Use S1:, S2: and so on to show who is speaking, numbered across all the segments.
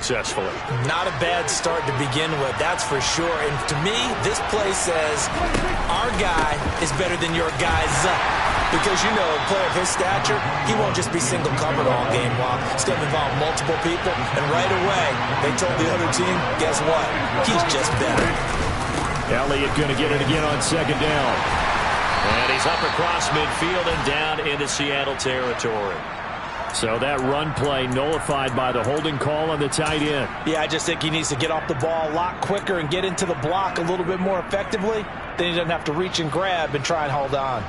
S1: successfully.
S2: Not a bad start to begin with, that's for sure. And to me, this play says our guy is better than your guy's because, you know, a player of his stature, he won't just be single covered all game long. It's going to involve multiple people. And right away, they told the other team, guess what? He's just better.
S1: Elliott going to get it again on second down. And he's up across midfield and down into Seattle territory. So that run play nullified by the holding call on the tight end.
S2: Yeah, I just think he needs to get off the ball a lot quicker and get into the block a little bit more effectively. Then he doesn't have to reach and grab and try and hold on.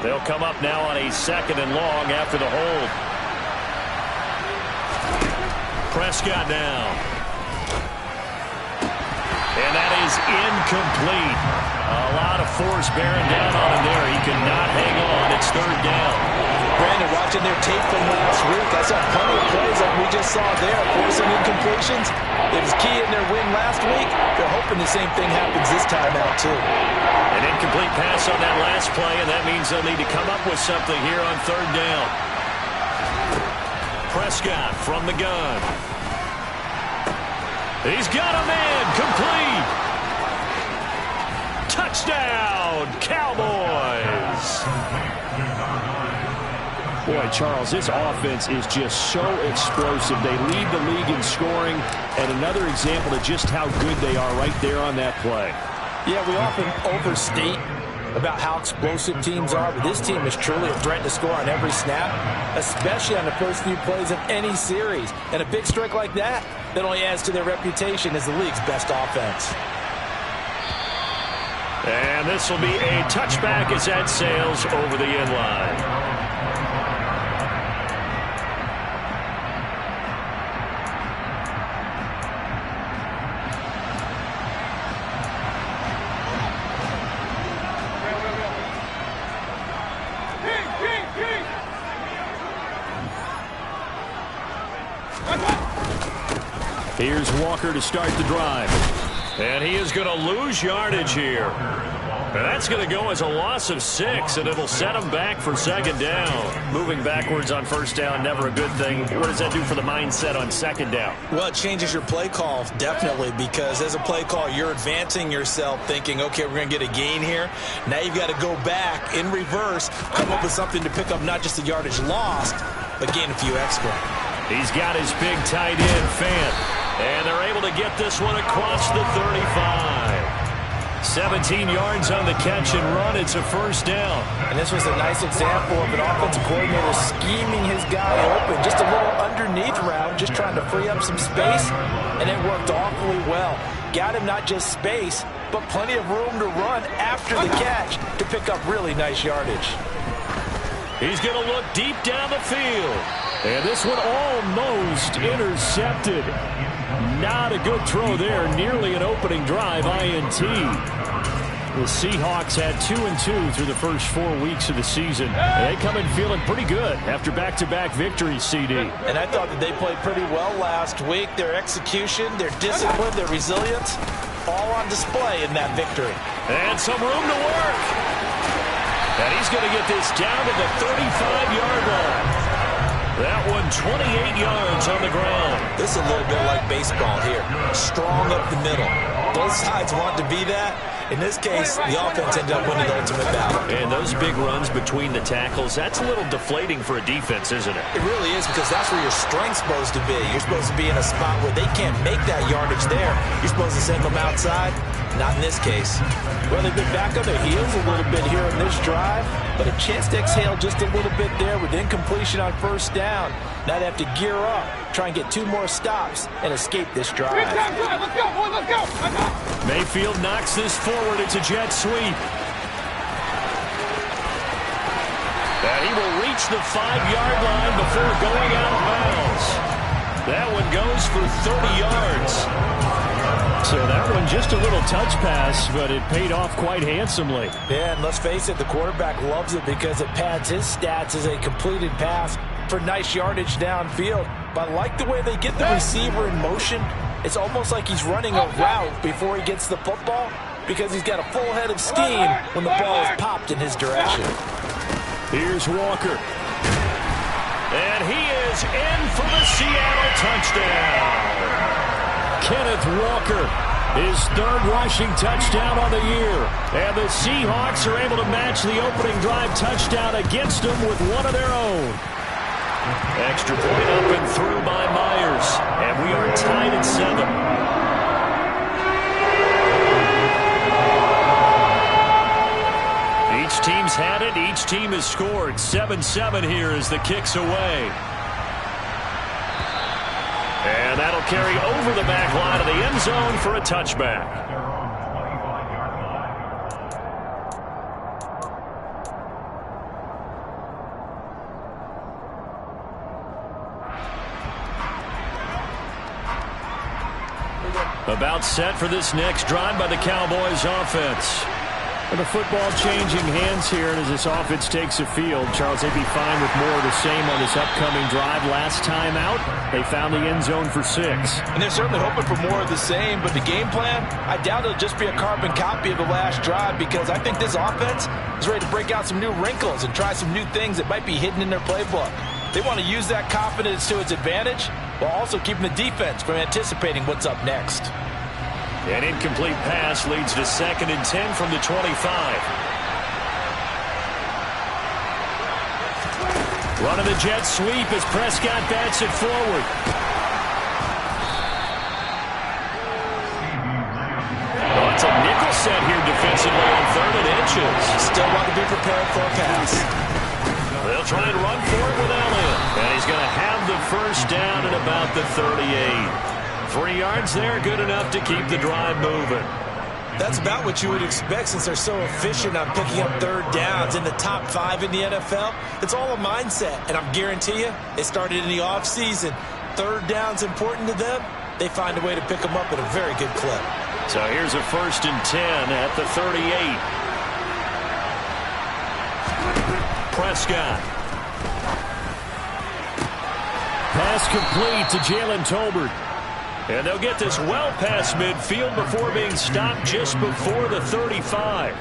S1: They'll come up now on a second and long after the hold. Prescott now. And that is incomplete. A lot of force bearing down on him there. He could not hang on. It's third down.
S2: Brandon, watching their tape from last week, I saw plenty of plays like we just saw there, forcing incompletions. It was key in their win last week. They're hoping the same thing happens this time out, too.
S1: An incomplete pass on that last play, and that means they'll need to come up with something here on third down. Prescott from the gun. He's got a man, complete. Touchdown, Cowboys.
S3: Boy, Charles, this offense is just so explosive. They lead the league in scoring, and another example of just how good they are right there on that play.
S2: Yeah, we often overstate about how explosive teams are, but this team is truly a threat to score on every snap, especially on the first few plays of any series. And a big strike like that only adds to their reputation as the league's best offense.
S1: And this will be a touchback as that sails over the end line.
S3: Here's Walker to start the drive.
S1: And he is going to lose yardage here. And that's going to go as a loss of 6, and it'll set him back for second down. Moving backwards on first down, never a good thing. What does that do for the mindset on second down?
S2: Well, it changes your play call, definitely, because as a play call, you're advancing yourself thinking, okay, we're going to get a gain here. Now you've got to go back in reverse, come up with something to pick up not just the yardage lost, but gain a few extra.
S1: He's got his big tight end, Fant. And they're able to get this one across the 35. 17 yards on the catch and run. It's a first down.
S2: And this was a nice example of an offensive coordinator scheming his guy open. Just a little underneath route, just trying to free up some space. And it worked awfully well. Got him not just space, but plenty of room to run after the catch to pick up really nice yardage.
S1: He's going to look deep down the field. And this one almost intercepted. Not a good throw there. Nearly an opening drive, INT. The Seahawks had 2-2 through the first 4 weeks of the season. They come in feeling pretty good after back-to-back victories, CD.
S2: And I thought that they played pretty well last week. Their execution, their discipline, their resilience, all on display in that victory.
S1: And some room to work. And he's going to get this down to the 35-yard line. That one 28 yards on the ground.
S2: This is a little bit like baseball here. Strong up the middle. Both sides want to be that. In this case, the offense ended up winning the ultimate battle.
S1: And those big runs between the tackles, that's a little deflating for a defense, isn't it?
S2: It really is, because that's where your strength's supposed to be. You're supposed to be in a spot where they can't make that yardage there. You're supposed to send them outside. Not in this case. Well, they've been back on their heels a little bit here in this drive, but a chance to exhale just a little bit there with incompletion on first down. Now they have to gear up, try and get 2 more stops, and escape this drive.
S4: Let's go, boy, let's go.
S1: Mayfield knocks this forward. It's a jet sweep. And he will reach the 5-yard line before going out of bounds. That one goes for 30 yards.
S3: So that one just a little touch pass, but it paid off quite handsomely.
S2: Yeah, and let's face it, the quarterback loves it because it pads his stats as a completed pass for nice yardage downfield. But I like the way they get the receiver in motion. It's almost like he's running a route before he gets the football because he's got a full head of steam when the ball is popped in his direction.
S1: Here's Walker. And is in for the Seattle touchdown. Kenneth Walker, his third rushing touchdown on the year. And the Seahawks are able to match the opening drive touchdown against them with one of their own. Extra point up and through by Myers. And we are tied at 7. Each team's had it. Each team has scored. 7-7 here as the kick's away. And that'll carry over the back line of the end zone for a touchback. About set for this next drive by the Cowboys offense. And the football changing hands here, and as this offense takes the field, Charles, they'd be fine with more of the same on this upcoming drive. Last time out, they found the end zone for 6.
S2: And they're certainly hoping for more of the same, but the game plan, I doubt it'll just be a carbon copy of the last drive, because I think this offense is ready to break out some new wrinkles and try some new things that might be hidden in their playbook. They want to use that confidence to its advantage, while also keeping the defense from anticipating what's up next.
S1: An incomplete pass leads to 2nd and 10 from the 25. Running the jet sweep as Prescott bats it forward. Oh, it's a nickel set here defensively on 3rd and inches.
S2: Still want to be prepared for a pass.
S1: They'll try and run for it with Elliott. And he's going to have the first down at about the 38. 3 yards there, good enough to keep the drive moving.
S2: That's about what you would expect since they're so efficient on picking up 3rd downs in the top 5 in the NFL. It's all a mindset, and I guarantee you, it started in the offseason. 3rd down's important to them. They find a way to pick them up at a very good clip.
S1: So here's a 1st and 10 at the 38. Prescott. Pass complete to Jalen Tolbert. And they'll get this well past midfield before being stopped just before the 35.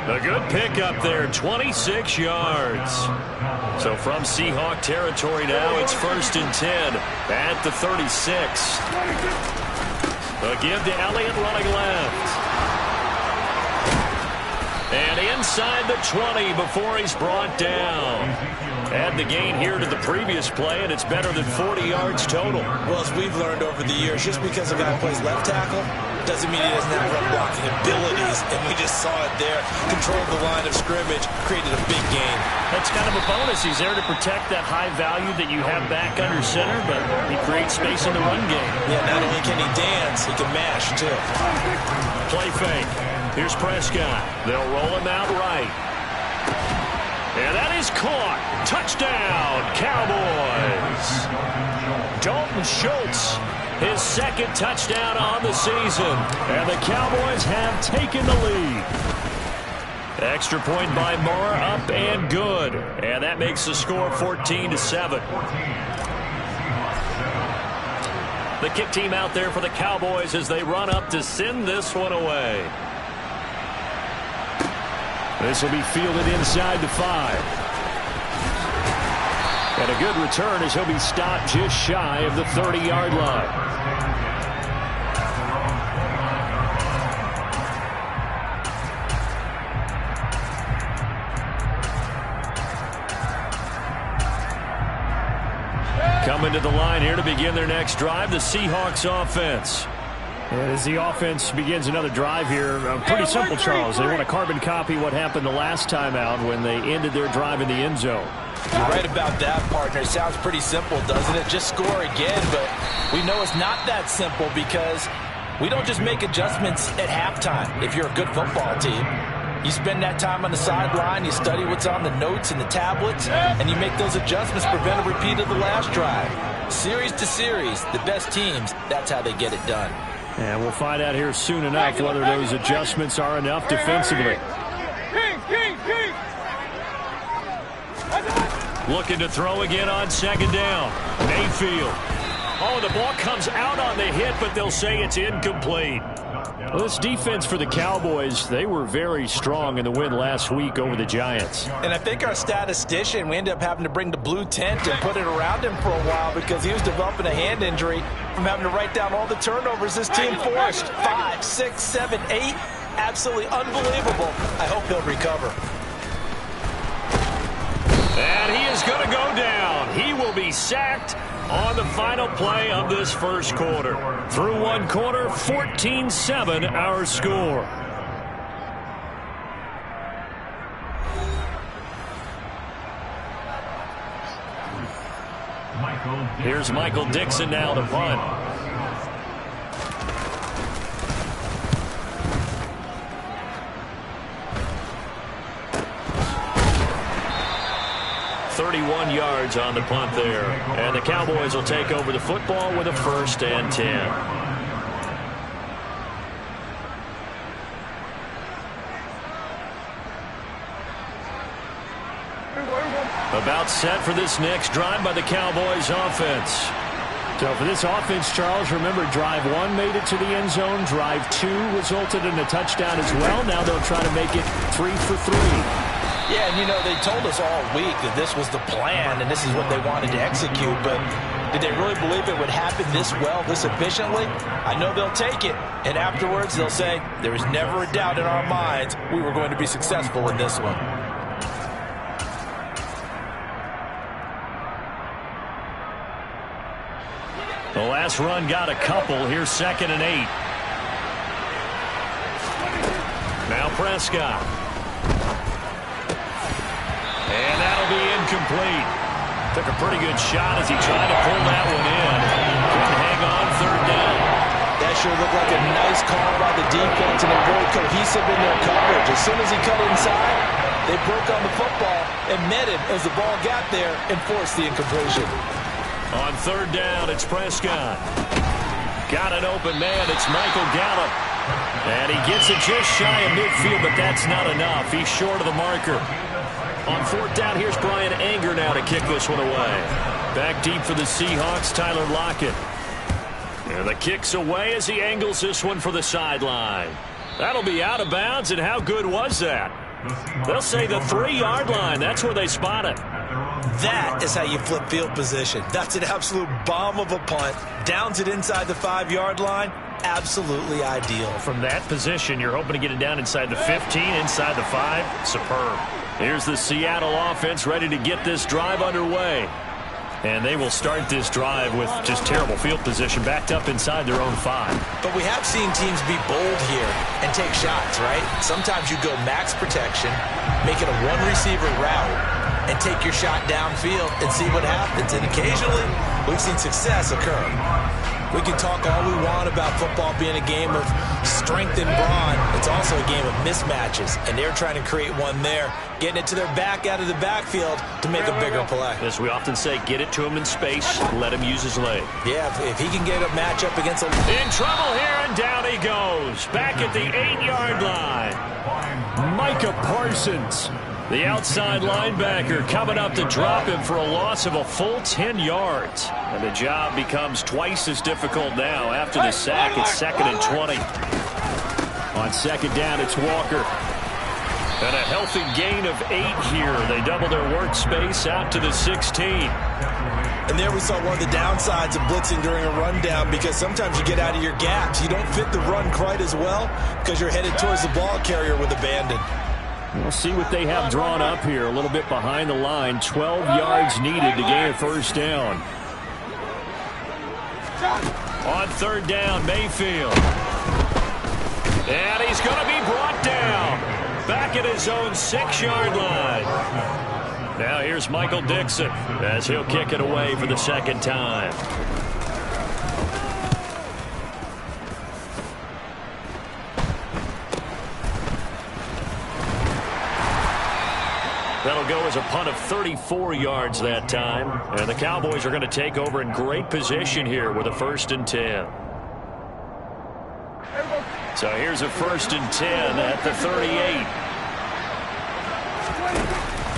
S1: A good pickup there, 26 yards. So from Seahawk territory now, it's 1st and 10 at the 36. A give to Elliott running left. And inside the 20 before he's brought down. Add the gain here to the previous play, and it's better than 40 yards total.
S2: Well, as we've learned over the years, just because a guy plays left tackle doesn't mean he doesn't have run blocking abilities. And we just saw it there. Controlled the line of scrimmage, created a big gain.
S1: That's kind of a bonus. He's there to protect that high value that you have back under center, but he creates space in the run game.
S2: Yeah, not only can he dance, he can mash, too.
S1: Play fake. Here's Prescott. They'll roll him out right. And that is caught. Touchdown, Cowboys. Dalton Schultz, his 2nd touchdown on the season. And the Cowboys have taken the lead. Extra point by Moore, up and good. And that makes the score 14-7. The kick team out there for the Cowboys as they run up to send this one away. This will be fielded inside the 5. And a good return as he'll be stopped just shy of the 30-yard line. Coming to the line here to begin their next drive, the Seahawks offense. And as the offense begins another drive here, pretty simple, Charles. They want to carbon copy what happened the last time out when they ended their drive in the end zone.
S2: You're right about that, partner. It sounds pretty simple, doesn't it? Just score again, but we know it's not that simple because we don't just make adjustments at halftime if you're a good football team. You spend that time on the sideline, you study what's on the notes and the tablets, and you make those adjustments to prevent a repeat of the last drive. Series to series, the best teams, that's how they get it done.
S1: And we'll find out here soon enough whether those adjustments are enough defensively. Looking to throw again on 2nd down. Mayfield. Oh, the ball comes out on the hit, but they'll say it's incomplete. Well, this defense for the Cowboys, they were very strong in the win last week over the Giants.
S2: And I think our statistician, we ended up having to bring the blue tent and put it around him for a while because he was developing a hand injury from having to write down all the turnovers this team forced. 5, 6, 7, 8. Absolutely unbelievable. I hope he'll recover.
S1: And he is going to go down. He will be sacked on the final play of this first quarter. Through one quarter, 14-7 our score. Here's Michael Dixon now to punt. 31 yards on the punt there. And the Cowboys will take over the football with a 1st and 10. About set for this next drive by the Cowboys offense. So for this offense, Charles, remember drive 1 made it to the end zone. Drive 2 resulted in a touchdown as well. Now they'll try to make it 3 for 3.
S2: Yeah, and you know, they told us all week that this was the plan and this is what they wanted to execute, but did they really believe it would happen this well, this efficiently? I know they'll take it, and afterwards they'll say, there was never a doubt in our minds we were going to be successful in this one.
S1: The last run got a couple. Here's 2nd and 8. Now Prescott. And that'll be incomplete. Took a pretty good shot as he tried to pull that one in. Couldn't hang on 3rd down.
S2: That sure looked like a nice call by the defense, and they're very cohesive in their coverage. As soon as he cut inside, they broke on the football and met it as the ball got there and forced the incompletion.
S1: On 3rd down, it's Prescott. Got an open man. It's Michael Gallup. And he gets it just shy of midfield, but that's not enough. He's short of the marker. On 4th down, here's Brian Anger now to kick this one away. Back deep for the Seahawks, Tyler Lockett. And the kick's away as he angles this one for the sideline. That'll be out of bounds, and how good was that? They'll say the 3-yard line. That's where they spot it.
S2: That is how you flip field position. That's an absolute bomb of a punt. Downs it inside the 5-yard line. Absolutely ideal.
S1: From that position, you're hoping to get it down inside the 15, inside the 5. Superb. Here's the Seattle offense ready to get this drive underway. And they will start this drive with just terrible field position, backed up inside their own 5.
S2: But we have seen teams be bold here and take shots, right? Sometimes you go max protection, make it a one-receiver route, and take your shot downfield and see what happens. And occasionally, we've seen success occur. We can talk all we want about football being a game of strength and brawn. It's also a game of mismatches, and they're trying to create one there, getting it to their back out of the backfield to make a bigger play.
S1: As we often say, get it to him in space, let him use his leg.
S2: Yeah, if he can get a matchup against a...
S1: In trouble here, and down he goes. Back at the 8-yard line. Micah Parsons, the outside linebacker, coming up to drop him for a loss of a full 10 yards. And the job becomes twice as difficult now. After the sack, it's 2nd and 20. On 2nd down, it's Walker. And a healthy gain of 8 here. They double their workspace out to the 16.
S2: And there we saw one of the downsides of blitzing during a rundown, because sometimes you get out of your gaps. You don't fit the run quite as well because you're headed towards the ball carrier with abandon.
S1: We'll see what they have drawn up here. A little bit behind the line. 12 yards needed to gain a 1st down. On 3rd down, Mayfield. And he's going to be brought down. Back at his own 6-yard line. Now here's Michael Dixon as he'll kick it away for the 2nd time. That'll go as a punt of 34 yards that time. And the Cowboys are going to take over in great position here with a 1st and 10. So here's a 1st and 10 at the 38.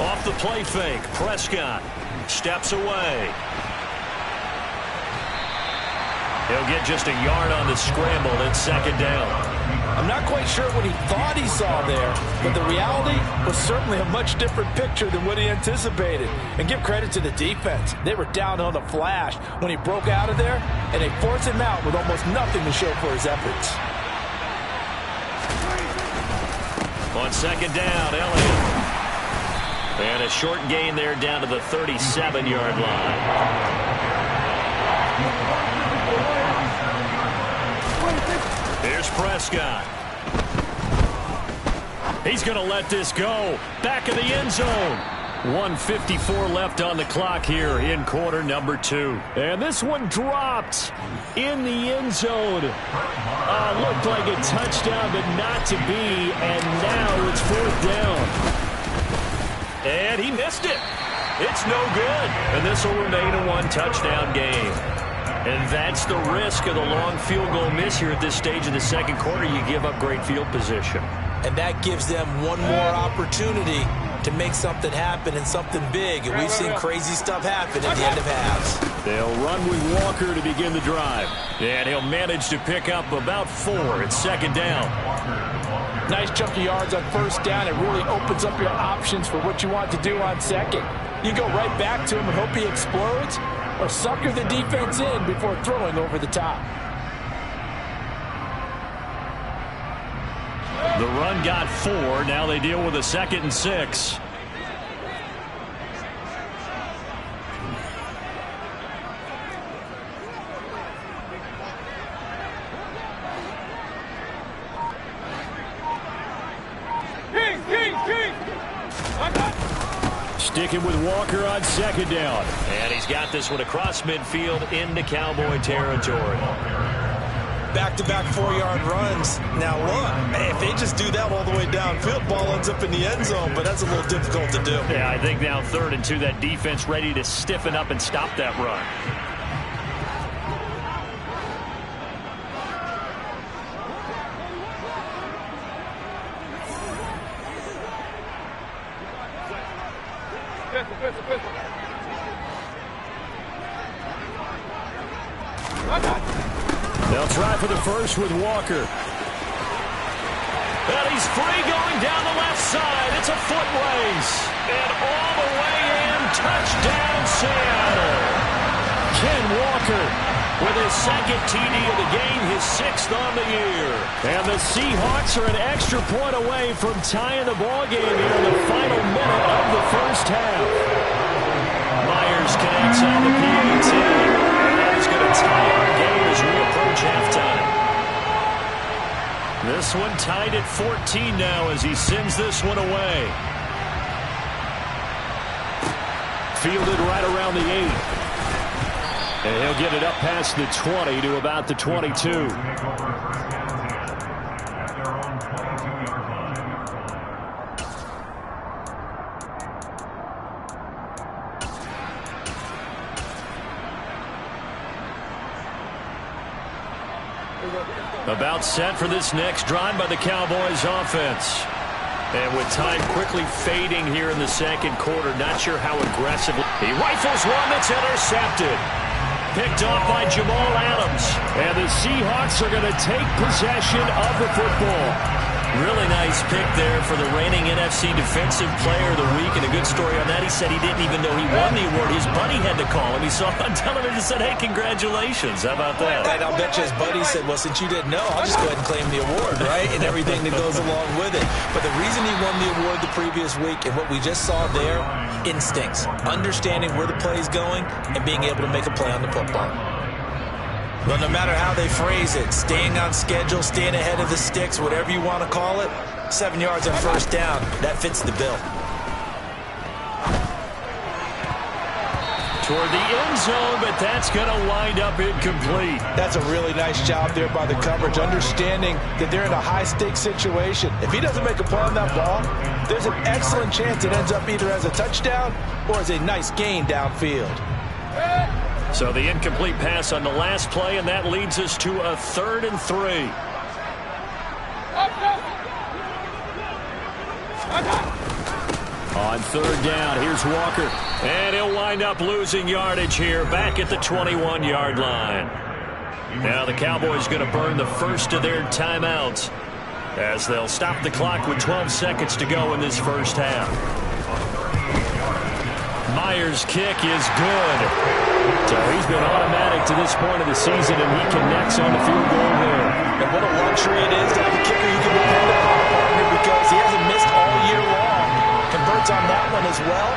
S1: Off the play fake, Prescott steps away. He'll get get just a yard on the scramble. It's second down.
S2: I'm not quite sure what he thought he saw there, but the reality was certainly a much different picture than what he anticipated. And give credit to the defense. They were down on the flash when he broke out of there, and they forced him out with almost nothing to show for his efforts.
S1: On second down, Elliott. And a short gain there down to the 37-yard line. Here's Prescott. He's going to let this go. Back of the end zone. 1:54 left on the clock here in quarter number 2. And this one dropped in the end zone. Looked like a touchdown, but not to be. And now it's fourth down. And he missed it. It's no good. And this will remain a one-touchdown game. And that's the risk of the long field goal miss here at this stage of the second quarter. You give up great field position.
S2: And that gives them one more opportunity to make something happen and something big. And we've seen crazy stuff happen at the end of halves.
S1: They'll run with Walker to begin the drive. And he'll manage to pick up about 4. It's second down.
S2: Nice chunk of yards on first down. It really opens up your options for what you want to do on second. You go right back to him and hope he explodes, or sucker the defense in before throwing over the top.
S1: The run got 4. Now they deal with a 2nd and 6. Sticking with Walker on second down. And he's got this one across midfield into Cowboy territory.
S2: Back-to-back 4-yard runs. Now look, if they just do that all the way downfield, ball ends up in the end zone, but that's a little difficult to do.
S1: Yeah, I think now 3rd and 2, that defense ready to stiffen up and stop that run. They'll try for the first with Walker. And he's free going down the left side. It's a foot race. And all the way in, touchdown Seattle. Ken Walker with his 2nd TD of the game, his 6th on the year. And the Seahawks are an extra point away from tying the ball game here in the final minute of the first half. Myers connects on the PAT. And that is going to tie our game as we approach halftime. This one tied at 14 now as he sends this one away. Fielded right around the 8. And he'll get it up past the 20 to about the 22. About set for this next drive by the Cowboys offense. And with time quickly fading here in the second quarter, not sure how aggressively. He rifles one that's intercepted. Picked off by Jamal Adams. And the Seahawks are going to take possession of the football. Really nice pick there for the reigning NFC Defensive Player of the Week. And a good story on that. He said he didn't even know he won the award. His buddy had to call him. He saw it on television and said, hey, congratulations. How about that?
S2: And I'll bet you his buddy said, well, since you didn't know, I'll just go ahead and claim the award, right? And everything that goes along with it. But the reason he won the award the previous week and what we just saw there, instincts. Understanding where the play is going and being able to make a play on the football. But no matter how they phrase it, staying on schedule, staying ahead of the sticks, whatever you want to call it, 7 yards on first down, that fits the bill.
S1: Toward the end zone, but that's going to wind up incomplete.
S2: That's a really nice job there by the coverage, understanding that they're in a high-stakes situation. If he doesn't make a play on that ball, there's an excellent chance it ends up either as a touchdown or as a nice gain downfield.
S1: So the incomplete pass on the last play, and that leads us to a 3rd and 3. On 3rd down, here's Walker. And he'll wind up losing yardage here back at the 21-yard line. Now the Cowboys going to burn the first of their timeouts as they'll stop the clock with 12 seconds to go in this first half. Myers' kick is good. So he's been automatic to this point of the season, and he connects on the field goal there.
S2: And what a luxury it is to have a kicker you can depend upon, partner, because he hasn't missed all year long. Converts on that one as well.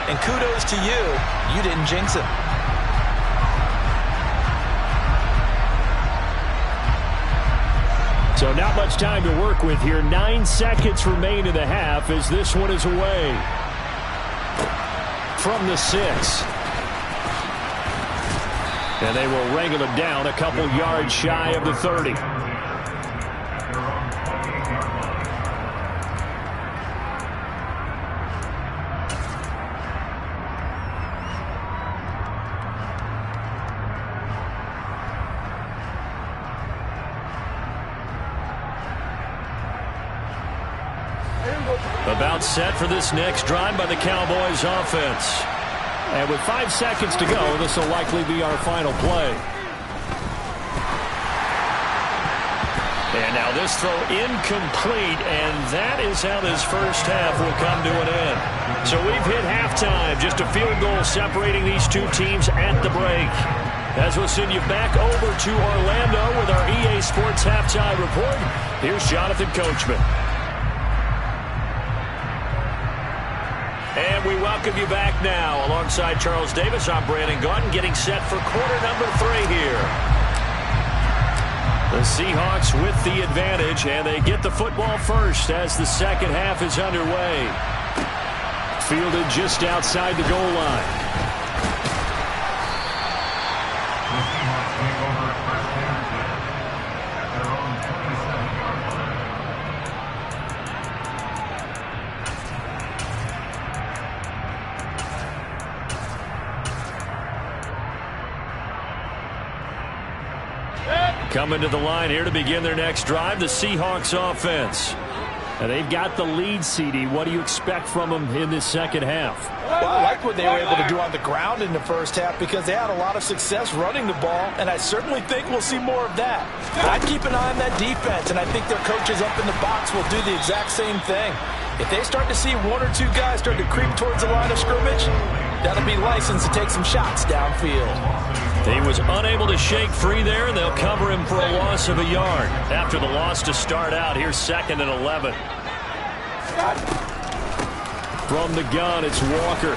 S2: And kudos to you. You didn't jinx it.
S1: So not much time to work with here. 9 seconds remain in the half as this one is away. From the 6. And they will wrangle it down a couple yards shy of the 30. About set for this next drive by the Cowboys offense. And with 5 seconds to go, this will likely be our final play. And now this throw incomplete, and that is how this first half will come to an end. So we've hit halftime, just a field goal separating these two teams at the break. As we'll send you back over to Orlando with our EA Sports Halftime Report, here's Jonathan Coachman. And we welcome you back now. Alongside Charles Davis, I'm Brandon Gaudin, getting set for quarter number 3 here. The Seahawks with the advantage, and they get the football first as the second half is underway. Fielded just outside the goal line. Coming to the line here to begin their next drive, the Seahawks offense. And they've got the lead, CD. What do you expect from them in this second half?
S2: Well, I like what they were able to do on the ground in the first half because they had a lot of success running the ball, and I certainly think we'll see more of that. I'd keep an eye on that defense, and I think their coaches up in the box will do the exact same thing. If they start to see 1 or 2 guys start to creep towards the line of scrimmage, that'll be license to take some shots downfield.
S1: He was unable to shake free there, and they'll cover him for a loss of a yard. After the loss to start out, here's 2nd and 11. From the gun, it's Walker.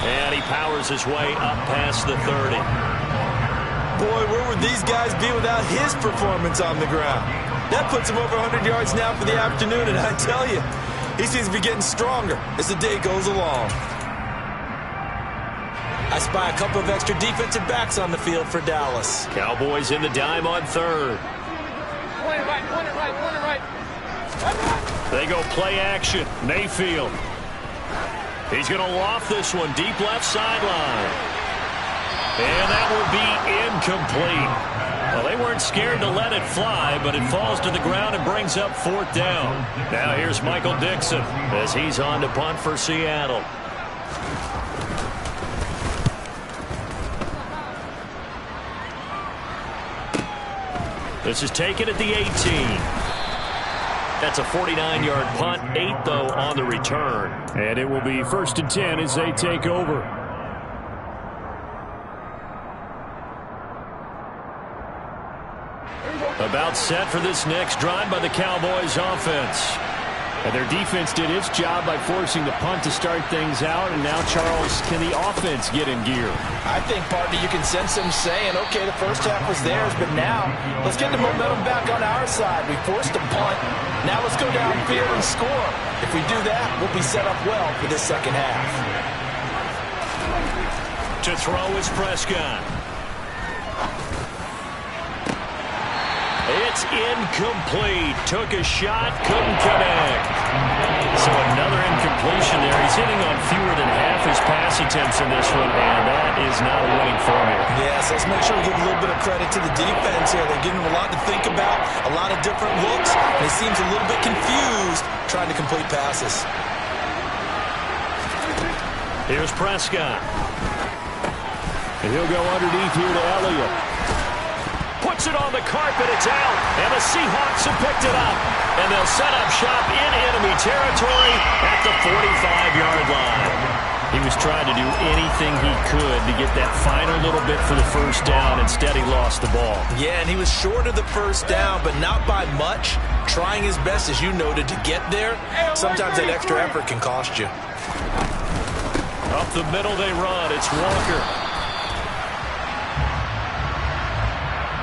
S1: And he powers his way up past the 30.
S2: Boy, where would these guys be without his performance on the ground? That puts him over 100 yards now for the afternoon, and I tell you, he seems to be getting stronger as the day goes along. I spy a couple of extra defensive backs on the field for Dallas.
S1: Cowboys in the dime on 3rd.
S4: Point it right.
S1: They go play action. Mayfield. He's going to loft this one deep left sideline. And that will be incomplete. Well, they weren't scared to let it fly, but it falls to the ground and brings up 4th down. Now here's Michael Dixon as he's on to punt for Seattle. This is taken at the 18. That's a 49-yard punt, 8, though, on the return. And it will be 1st and 10 as they take over. About set for this next drive by the Cowboys offense. And their defense did its job by forcing the punt to start things out. And now, Charles, can the offense get in gear?
S2: I think, partner, you can sense them saying, okay, the first half was theirs, but now let's get the momentum back on our side. We forced a punt. Now let's go downfield and score. If we do that, we'll be set up well for this second half.
S1: To throw is Prescott. It's incomplete. Took a shot, couldn't connect. So another incompletion there. He's hitting on fewer than half his pass attempts in this one, and that is not a winning formula.
S2: Yes, let's make sure we give a little bit of credit to the defense here. They're giving him a lot to think about, a lot of different looks, and he seems a little bit confused trying to complete passes.
S1: Here's Prescott. And he'll go underneath here to Elliott. puts it on the carpet. It's out, and the Seahawks have picked it up. And they'll set up shop in enemy territory at the 45-yard line. He was trying to do anything he could to get that final little bit for the first down. Instead, he lost the ball.
S2: Yeah, and he was short of the first down, but not by much. Trying his best, as you noted, to get there. Sometimes that extra effort can cost you.
S1: Up the middle they run. It's Walker.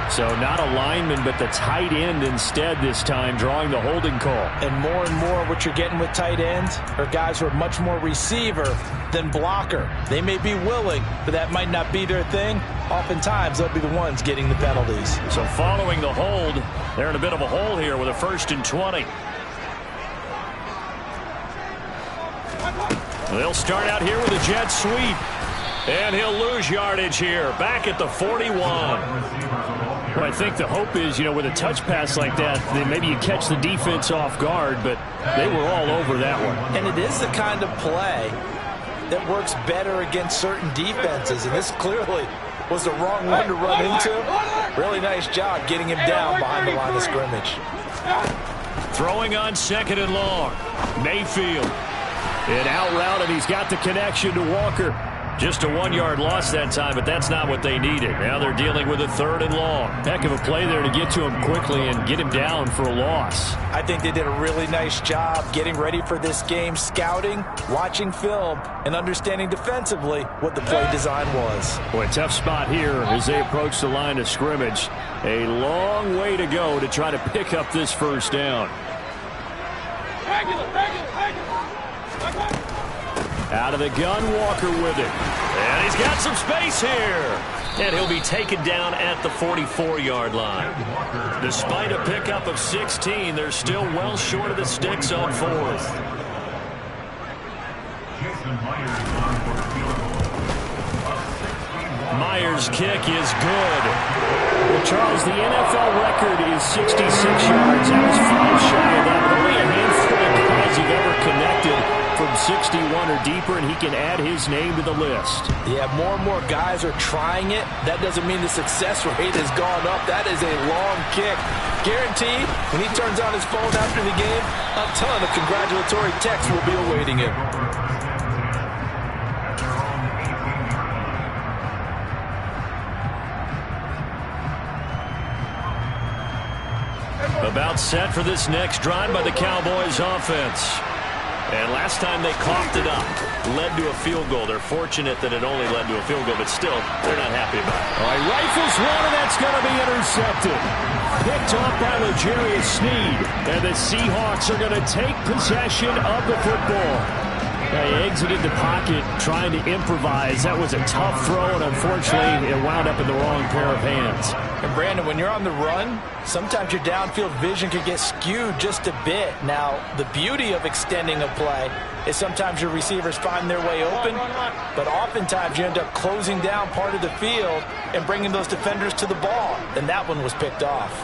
S1: So not a lineman, but the tight end instead this time, drawing the holding call.
S2: And more what you're getting with tight ends are guys who are much more receiver than blocker. They may be willing, but that might not be their thing. Oftentimes, they'll be the ones getting the penalties.
S1: So following the hold, they're in a bit of a hole here with a 1st and 20. They'll start out here with a jet sweep. And he'll lose yardage here. Back at the 41. Well, I think the hope is, with a touch pass like that, then maybe you catch the defense off guard, but they were all over that one.
S2: And it is the kind of play that works better against certain defenses, and this clearly was the wrong one to run into. Really nice job getting him down behind the line of scrimmage.
S1: Throwing on 2nd and long. Mayfield. An out route, and he's got the connection to Walker. Just a 1-yard loss that time, but that's not what they needed. Now they're dealing with a 3rd and long. Heck of a play there to get to him quickly and get him down for a loss.
S2: I think they did a really nice job getting ready for this game, scouting, watching film, and understanding defensively what the play design was.
S1: Boy, tough spot here as they approach the line of scrimmage. A long way to go to try to pick up this first down. Out of the gun, Walker with it. And he's got some space here. And he'll be taken down at the 44-yard line. Despite a pickup of 16, they're still well short of the sticks on 4th. Myers' kick is good. Well, Charles, the NFL record is 66 yards. That was 5 shy of that, but only a handful of guys have ever connected from 61 or deeper, and he can add his name to the list.
S2: Yeah, more and more guys are trying it. That doesn't mean the success rate has gone up. That is a long kick. Guaranteed, when he turns on his phone after the game, a ton of congratulatory texts will be awaiting him.
S1: About set for this next drive by the Cowboys offense. And last time they coughed it up, led to a field goal. They're fortunate that it only led to a field goal, but still, they're not happy about it.
S3: All right, rifles one, and that's going to be intercepted. Picked off by L'Jarius Sneed, and the Seahawks are going to take possession of the football. They exited the pocket trying to improvise. That was a tough throw, and unfortunately, it wound up in the wrong pair of hands.
S2: And Brandon, when you're on the run, sometimes your downfield vision can get skewed just a bit. Now, the beauty of extending a play is sometimes your receivers find their way open, but oftentimes you end up closing down part of the field and bringing those defenders to the ball. And that one was picked off.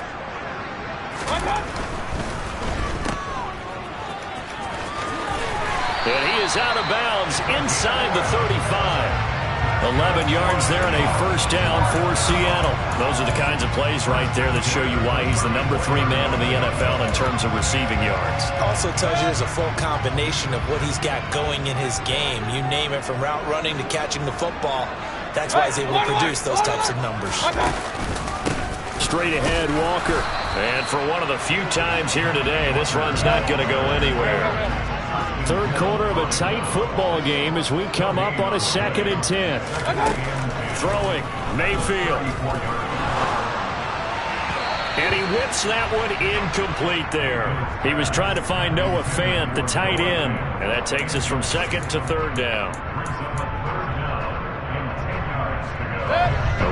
S1: And he is out of bounds inside the 35. 11 yards there and a first down for Seattle. Those are the kinds of plays right there that show you why he's the number 3 man in the NFL in terms of receiving yards.
S2: Also tells you there's a full combination of what he's got going in his game. You name it, from route running to catching the football. That's why he's able to produce those types of numbers.
S1: Straight ahead, Walker. And for one of the few times here today, this run's not going to go anywhere.
S3: Third quarter of a tight football game as we come up on a 2nd and 10.
S1: Throwing, Mayfield. And he whips that one incomplete there. He was trying to find Noah Fant, the tight end. And that takes us from 2nd to 3rd down.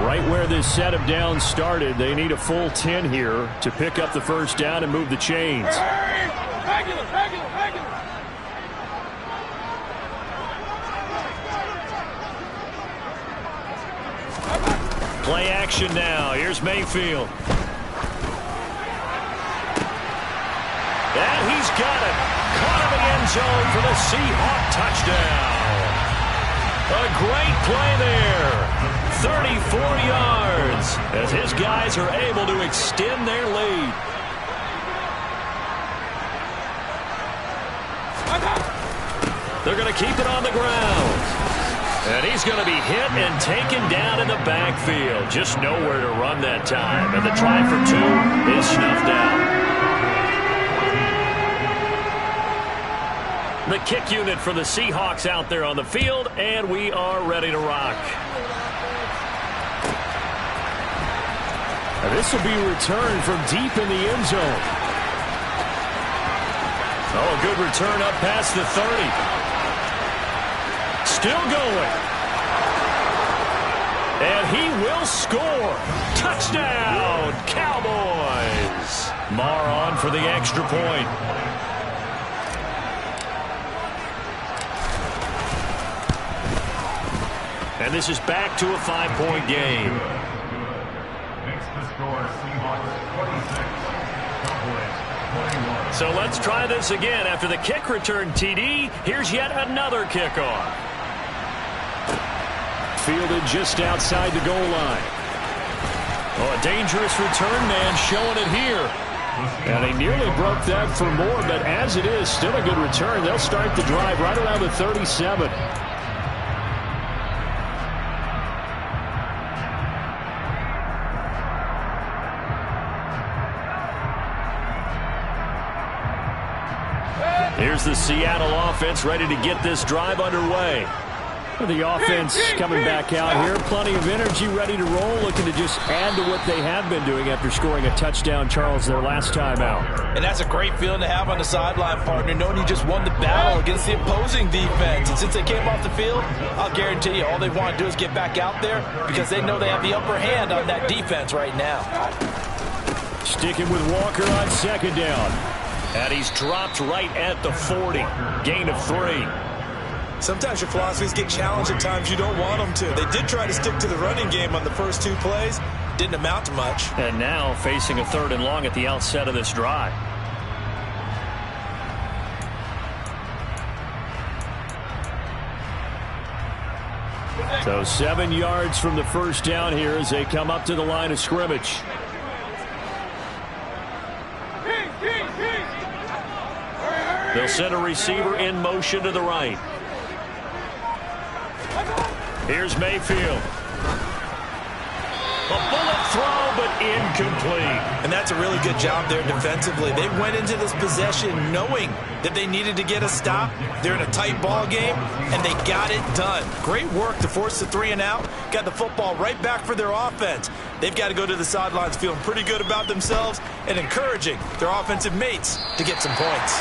S3: Right where this set of downs started, they need a full 10 here to pick up the first down and move the chains.
S1: Play action now. Here's Mayfield. And he's got it. Caught in the end zone for the Seahawk touchdown. A great play there. 34 yards. as his guys are able to extend their lead. They're going to keep it on the ground. And he's going to be hit and taken down in the backfield. Just nowhere to run that time. And the try for 2 is snuffed out. The kick unit for the Seahawks out there on the field, and we are ready to rock.
S3: Now this will be returned from deep in the end zone.
S1: Oh, a good return up past the 30. Still going. And he will score. Touchdown, Cowboys. Marr on for the extra point. And this is back to a 5-point game.
S5: Makes the score Seahawks 26, Cowboys 21.
S1: So let's try this again. After the kick return, TD, here's yet another kickoff.
S3: Fielded just outside the goal line.
S1: Oh, a dangerous return man showing it here.
S3: And he nearly broke that for more, but as it is, still a good return. They'll start the drive right around the 37.
S1: Here's the Seattle offense ready to get this drive underway.
S3: The offense coming back out here. Plenty of energy, ready to roll, looking to just add to what they have been doing after scoring a touchdown, Charles, their last time out.
S2: And that's a great feeling to have on the sideline, partner, knowing you just won the battle against the opposing defense. And since they came off the field, I'll guarantee you all they want to do is get back out there because they know they have the upper hand on that defense right now.
S3: Sticking with Walker on second down.
S1: And he's dropped right at the 40. Gain of 3.
S2: Sometimes your philosophies get challenged at times you don't want them to. They did try to stick to the running game on the first 2 plays. Didn't amount to much.
S1: And now facing a 3rd and long at the outset of this drive.
S3: So 7 yards from the first down here as they come up to the line of scrimmage.
S1: They'll send a receiver in motion to the right. Here's Mayfield. A bullet throw, but incomplete.
S2: And that's a really good job there defensively. They went into this possession knowing that they needed to get a stop. They're in a tight ball game, and they got it done. Great work to force the 3 and out. Got the football right back for their offense. They've got to go to the sidelines feeling pretty good about themselves and encouraging their offensive mates to get some points.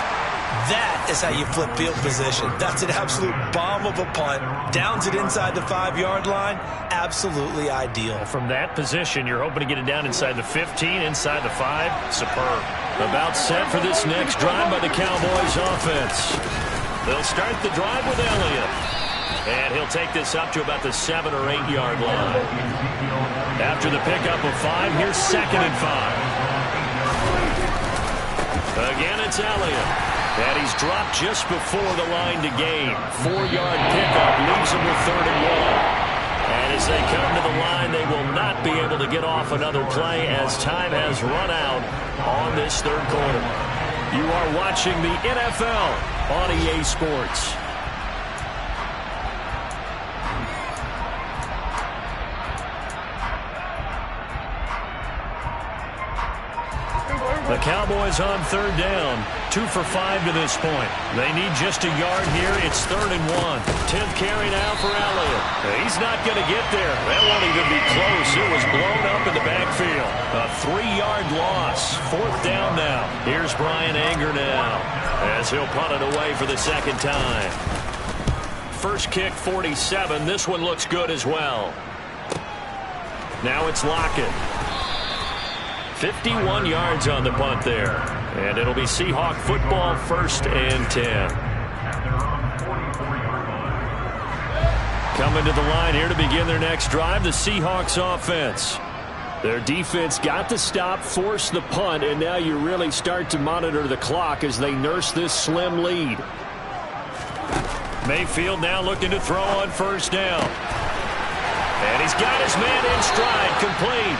S2: That is how you flip field position. That's an absolute bomb of a punt. Downs it inside the 5-yard line. Absolutely ideal.
S1: From that position, you're hoping to get it down inside the 15, inside the 5. Superb. About set for this next drive by the Cowboys offense. They'll start the drive with Elliott. And he'll take this up to about the 7 or 8 yard line. After the pickup of 5, here's 2nd and 5. Again, it's Elliott. And he's dropped just before the line to gain. 4-yard pickup leaves him with 3rd and 1. And as they come to the line, they will not be able to get off another play as time has run out on this 3rd quarter. You are watching the NFL on EA Sports. The Cowboys on 3rd down. 2 for 5 to this point. They need just a yard here. It's 3rd and 1. 10th carry now for Elliott. He's not going to get there. That won't even be close. It was blown up in the backfield. A 3-yard loss. 4th down now. Here's Brian Anger now as he'll punt it away for the 2nd time. First kick, 47. This one looks good as well. Now it's Lockett. 51 yards on the punt there. And it'll be Seahawk football, 1st and 10. Coming to the line here to begin their next drive, the Seahawks offense. Their defense got the stop, forced the punt, and now you really start to monitor the clock as they nurse this slim lead. Mayfield now looking to throw on 1st down. And he's got his man in stride, complete.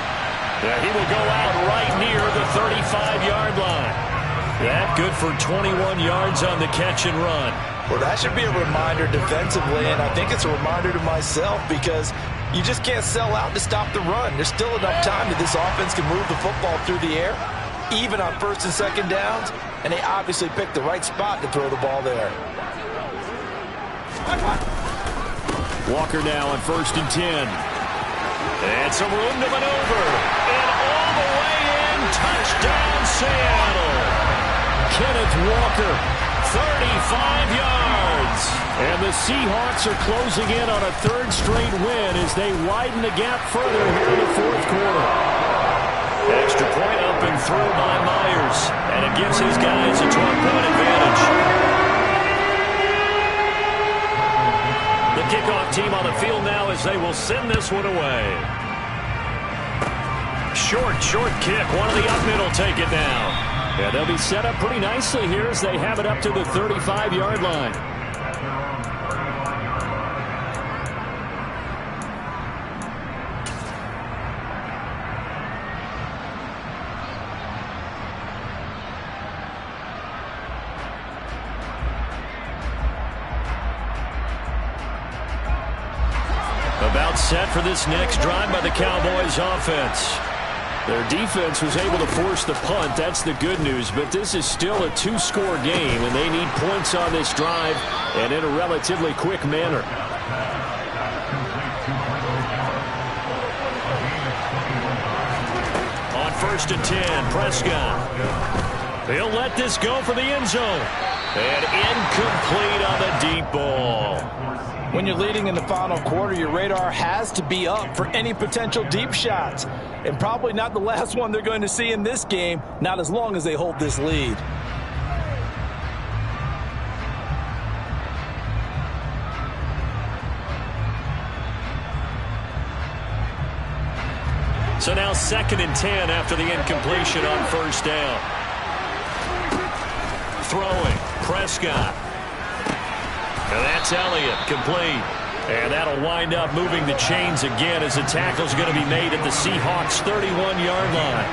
S1: Yeah, he will go out right near the 35-yard line. That good for 21 yards on the catch and run.
S2: Well, that should be a reminder defensively, and I think it's a reminder to myself because you just can't sell out to stop the run. There's still enough time that this offense can move the football through the air, even on first and second downs, and they obviously picked the right spot to throw the ball there.
S1: Walker now on 1st and 10. And some room to maneuver. And all the way in, touchdown Seattle. Kenneth Walker, 35 yards. And the Seahawks are closing in on a 3rd straight win as they widen the gap further here in the 4th quarter. Extra point up and through by Myers. And it gives his guys a 12-point advantage. The kickoff team on the field now as they will send this one away. Short kick. One of the up mid will take it now. Yeah, they'll be set up pretty nicely here as they have it up to the 35-yard line. About set for this next drive by the Cowboys offense. Their defense was able to force the punt. That's the good news. But this is still a 2-score game, and they need points on this drive and in a relatively quick manner. On 1st and 10, Prescott. He'll let this go for the end zone. And incomplete on the deep ball.
S2: When you're leading in the final quarter, your radar has to be up for any potential deep shots. And probably not the last one they're going to see in this game, not as long as they hold this lead.
S1: So now 2nd and 10 after the incompletion on 1st down. Throwing, Prescott. And that's Elliott, complete. And that'll wind up moving the chains again as the tackle's going to be made at the Seahawks' 31-yard line.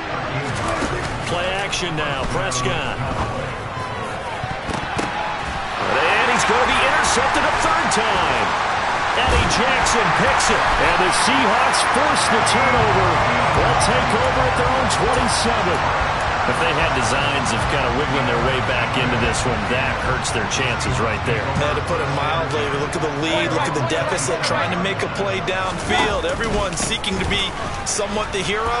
S1: Play action now, Prescott. And he's going to be intercepted a 3rd time. Eddie Jackson picks it. And the Seahawks force the turnover. They'll take over at their own 27. If they had designs of kind of wiggling their way back into this one, that hurts their chances right there.
S2: To put it mildly, look at the lead, look at the deficit, trying to make a play downfield. Everyone seeking to be somewhat the hero.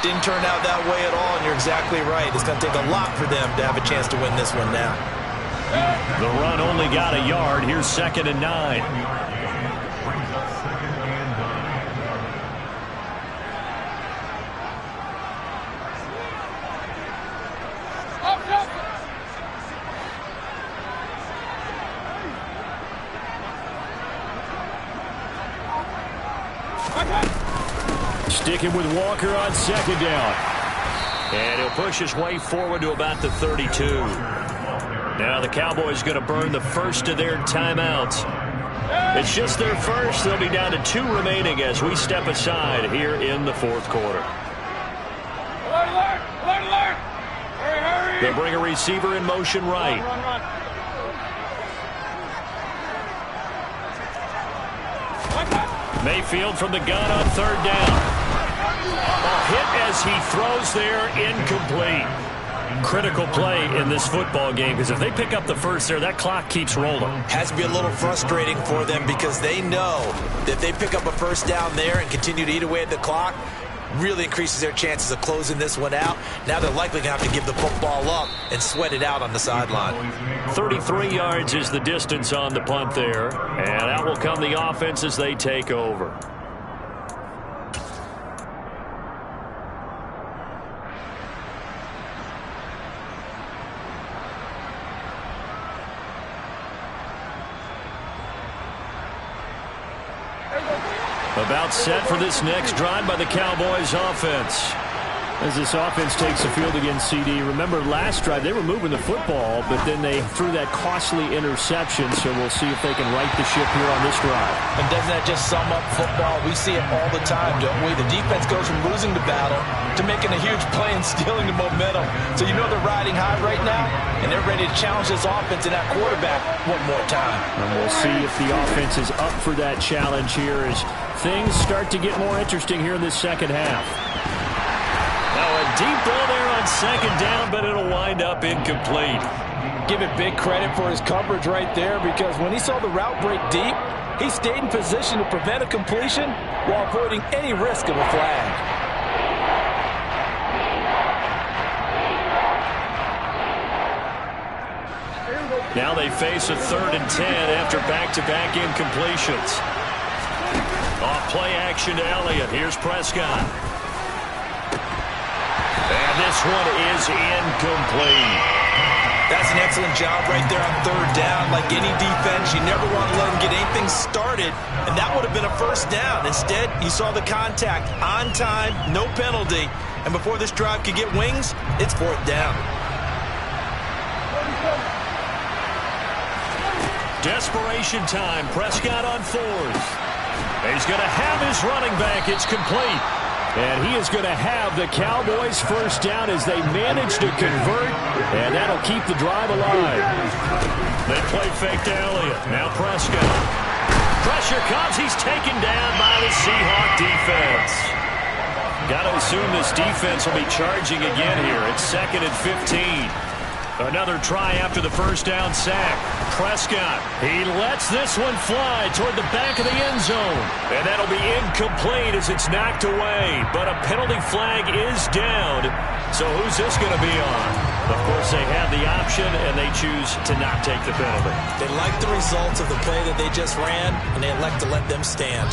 S2: Didn't turn out that way at all, and you're exactly right. It's going to take a lot for them to have a chance to win this one now.
S1: The run only got a yard. Here's 2nd and 9. Sticking with Walker on 2nd down. And he'll push his way forward to about the 32. Now the Cowboys going to burn the first of their timeouts. It's just their first. They'll be down to 2 remaining as we step aside here in the 4th quarter.
S4: Alert! Hurry!
S1: They'll bring a receiver in motion right.
S4: Run.
S1: Mayfield from the gun on 3rd down. A hit as he throws there, incomplete. Critical play in this football game because if they pick up the first there, that clock keeps rolling.
S2: Has to be a little frustrating for them because they know that if they pick up a 1st down there and continue to eat away at the clock, really increases their chances of closing this one out. Now they're likely going to have to give the football up and sweat it out on the sideline.
S1: 33 yards is the distance on the punt there, and out will come the offense as they take over. About set for this next drive by the Cowboys offense.
S3: As this offense takes the field against CD. Remember last drive they were moving the football, but then they threw that costly interception, so we'll see if they can right the ship here on this drive.
S2: And doesn't that just sum up football? We see it all the time, don't we? The defense goes from losing the battle to making a huge play and stealing the momentum. So you know they're riding high right now, and they're ready to challenge this offense and that quarterback one more time.
S3: And we'll see if the offense is up for that challenge here as things start to get more interesting here in this second half.
S1: Now a deep ball there on second down, but it'll wind up incomplete.
S2: Give it big credit for his coverage right there, because when he saw the route break deep, he stayed in position to prevent a completion while avoiding any risk of a flag.
S1: Now they face a 3rd and 10 after back-to-back incompletions. Off play action to Elliott. Here's Prescott. And this one is incomplete.
S2: That's an excellent job right there on 3rd down. Like any defense, you never want to let them get anything started, and that would have been a 1st down. Instead, you saw the contact on time, no penalty, and before this drive could get wings, it's 4th down.
S1: Desperation time. Prescott on 4th. He's going to have his running back. It's complete. And he is going to have the Cowboys' 1st down as they manage to convert, and that'll keep the drive alive.
S3: They play fake to Elliott. Now Prescott.
S1: Pressure comes. He's taken down by the Seahawk defense.
S3: Got to assume this defense will be charging again here. It's 2nd and 15. Another try after the 1st down sack. Prescott, he lets this one fly toward the back of the end zone. And that'll be incomplete as it's knocked away. But a penalty flag is down. So who's this going to be on? Of course, they have the option, and they choose to not take the penalty.
S2: They like the results of the play that they just ran, and they elect to let them stand.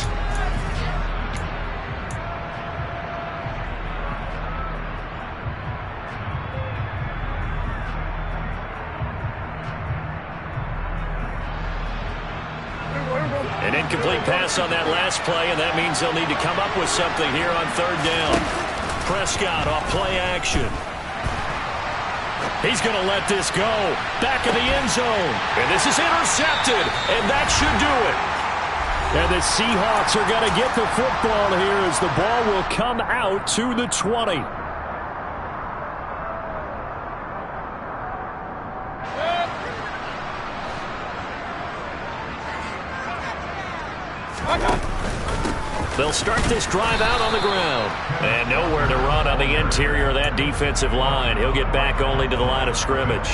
S3: An incomplete pass on that last play, and that means they'll need to come up with something here on 3rd down. Prescott off play action. He's going to let this go. Back of the end zone. And this is intercepted, and that should do it. And the Seahawks are going to get the football here as the ball will come out to the 20. They'll start this drive out on the ground. And nowhere to run on the interior of that defensive line. He'll get back only to the line of scrimmage.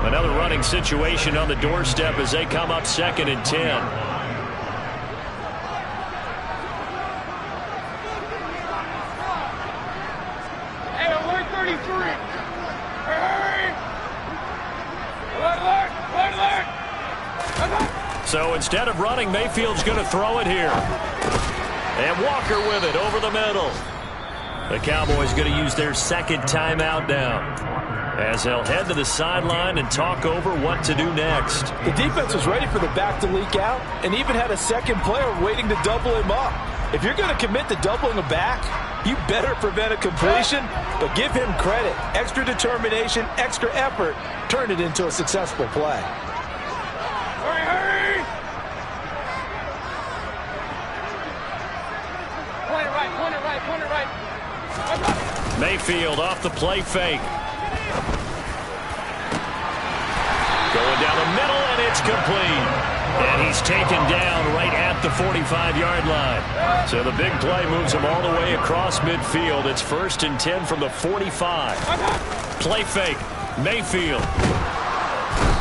S3: Another running situation on the doorstep as they come up 2nd and 10.
S4: Hey, alert 33. Hey! Alert!
S3: So instead of running, Mayfield's going to throw it here. And Walker with it over the middle. The Cowboys going to use their 2nd timeout now, as they'll head to the sideline and talk over what to do next.
S2: The defense was ready for the back to leak out and even had a 2nd player waiting to double him up. If you're going to commit to doubling a back, you better prevent a completion, but give him credit. Extra determination, extra effort, turned it into a successful play.
S4: Hurry! Point it right.
S3: Mayfield off the play fake. Going down the middle, and it's complete. And he's taken down right at the 45-yard line. So the big play moves him all the way across midfield. It's 1st and 10 from the 45. Play fake. Mayfield.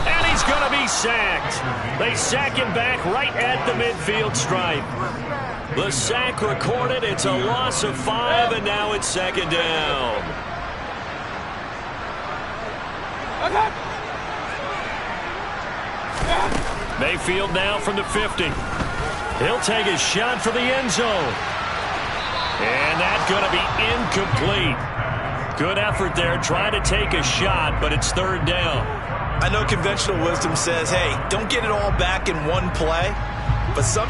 S3: And he's going to be sacked. They sack him back right at the midfield stripe. The sack recorded. It's a loss of 5, and now it's 2nd down. Mayfield now from the 50. He'll take a shot for the end zone. And that's going to be incomplete. Good effort there, trying to take a shot, but it's 3rd down.
S2: I know conventional wisdom says, hey, don't get it all back in one play, but some